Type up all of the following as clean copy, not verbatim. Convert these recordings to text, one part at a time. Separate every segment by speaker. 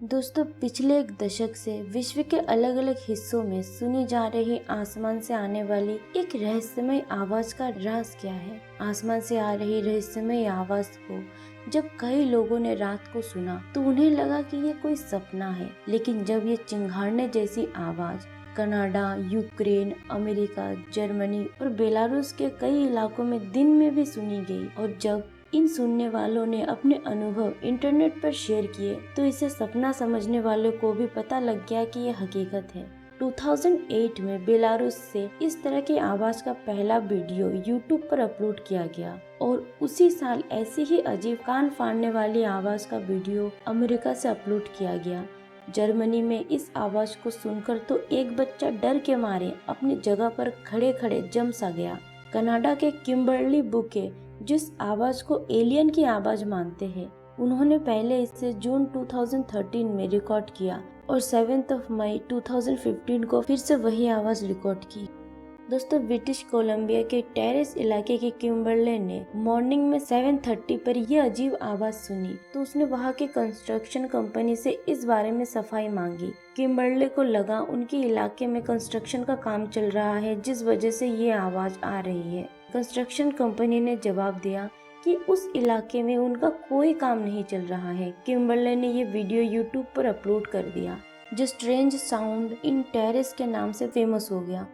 Speaker 1: दोस्तों, पिछले एक दशक से विश्व के अलग अलग हिस्सों में सुनी जा रही आसमान से आने वाली एक रहस्यमय आवाज का राज क्या है। आसमान से आ रही रहस्यमय आवाज को जब कई लोगों ने रात को सुना तो उन्हें लगा कि ये कोई सपना है, लेकिन जब ये चिंगारने जैसी आवाज कनाडा, यूक्रेन, अमेरिका, जर्मनी और बेलारूस के कई इलाकों में दिन में भी सुनी गई और जब इन सुनने वालों ने अपने अनुभव इंटरनेट पर शेयर किए तो इसे सपना समझने वालों को भी पता लग गया कि ये हकीकत है। 2008 में बेलारूस से इस तरह की आवाज का पहला वीडियो यूट्यूब पर अपलोड किया गया और उसी साल ऐसी ही अजीब कान फाड़ने वाली आवाज का वीडियो अमेरिका से अपलोड किया गया। जर्मनी में इस आवाज को सुनकर तो एक बच्चा डर के मारे अपनी जगह पर खड़े खड़े जम सा गया। कनाडा के किम्बर्ली बुके जिस आवाज को एलियन की आवाज मानते हैं, उन्होंने पहले इसे जून 2013 में रिकॉर्ड किया और 7 मई 2015 को फिर से वही आवाज रिकॉर्ड की। दोस्तों, ब्रिटिश कोलंबिया के टेरेस इलाके के किम्बर्ले ने मॉर्निंग में 7:30 पर यह अजीब आवाज सुनी तो उसने वहां के कंस्ट्रक्शन कंपनी से इस बारे में सफाई मांगी। किम्बर्ले को लगा उनके इलाके में कंस्ट्रक्शन का काम चल रहा है, जिस वजह से ये आवाज आ रही है। कंस्ट्रक्शन कंपनी ने जवाब दिया कि उस इलाके में उनका कोई काम नहीं चल रहा है। किम्बर्ले ने ये वीडियो यूट्यूब पर अपलोड कर दिया, जो स्ट्रेंज साउंड इन टेरेस के नाम से फेमस हो गया।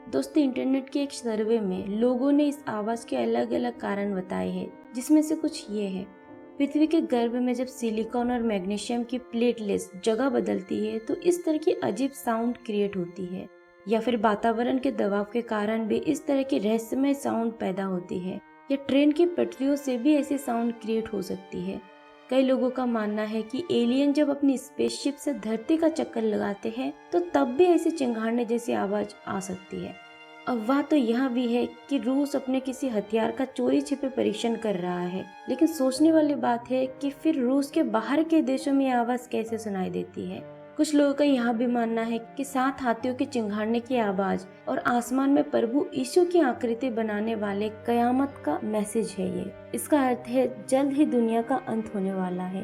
Speaker 1: दोस्तों, इंटरनेट के एक सर्वे में लोगों ने इस आवाज के अलग अलग कारण बताए हैं, जिसमें से कुछ ये है। पृथ्वी के गर्भ में जब सिलिकॉन और मैग्नीशियम की प्लेटलेट्स जगह बदलती है तो इस तरह की अजीब साउंड क्रिएट होती है, या फिर वातावरण के दबाव के कारण भी इस तरह की रहस्यमय साउंड पैदा होती है, या ट्रेन की पटरियों से भी ऐसी साउंड क्रिएट हो सकती है। कई लोगों का मानना है कि एलियन जब अपनी स्पेसशिप से धरती का चक्कर लगाते हैं तो तब भी ऐसी चिंगारने जैसी आवाज आ सकती है। अफवाह तो यह भी है कि रूस अपने किसी हथियार का चोरी छिपे परीक्षण कर रहा है, लेकिन सोचने वाली बात है कि फिर रूस के बाहर के देशों में आवाज कैसे सुनाई देती है। कुछ लोगों का यह भी मानना है कि 7 हाथियों के चिंगारने की आवाज और आसमान में प्रभु यीशु की आकृति बनाने वाले कयामत का मैसेज है ये। इसका अर्थ है जल्द ही दुनिया का अंत होने वाला है।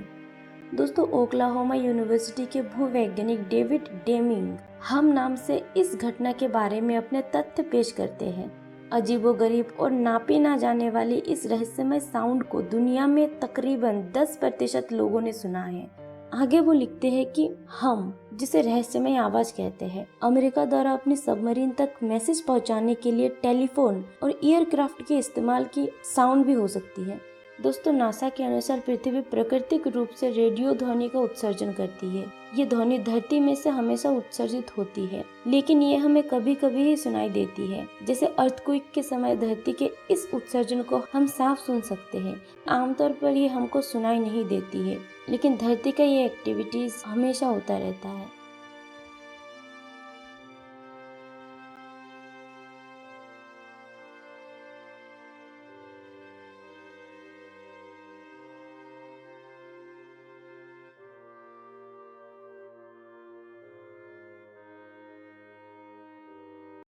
Speaker 1: दोस्तों, ओक्लाहोमा यूनिवर्सिटी के भूवैज्ञानिक डेविड डेमिंग हम नाम से इस घटना के बारे में अपने तथ्य पेश करते हैं। अजीबोगरीब और नापी ना जाने वाली इस रहस्यमय साउंड को दुनिया में तकरीबन 10% लोगों ने सुना है। आगे वो लिखते हैं कि हम जिसे रहस्यमय आवाज कहते हैं, अमेरिका द्वारा अपनी सबमरीन तक मैसेज पहुंचाने के लिए टेलीफोन और एयरक्राफ्ट के इस्तेमाल की साउंड भी हो सकती है। दोस्तों, नासा के अनुसार पृथ्वी प्राकृतिक रूप से रेडियो ध्वनि का उत्सर्जन करती है। ये ध्वनि धरती में से हमेशा उत्सर्जित होती है, लेकिन ये हमें कभी कभी ही सुनाई देती है। जैसे अर्थक्वेक के समय धरती के इस उत्सर्जन को हम साफ सुन सकते हैं। आमतौर पर ये हमको सुनाई नहीं देती है, लेकिन धरती का ये एक्टिविटीज हमेशा होता रहता है।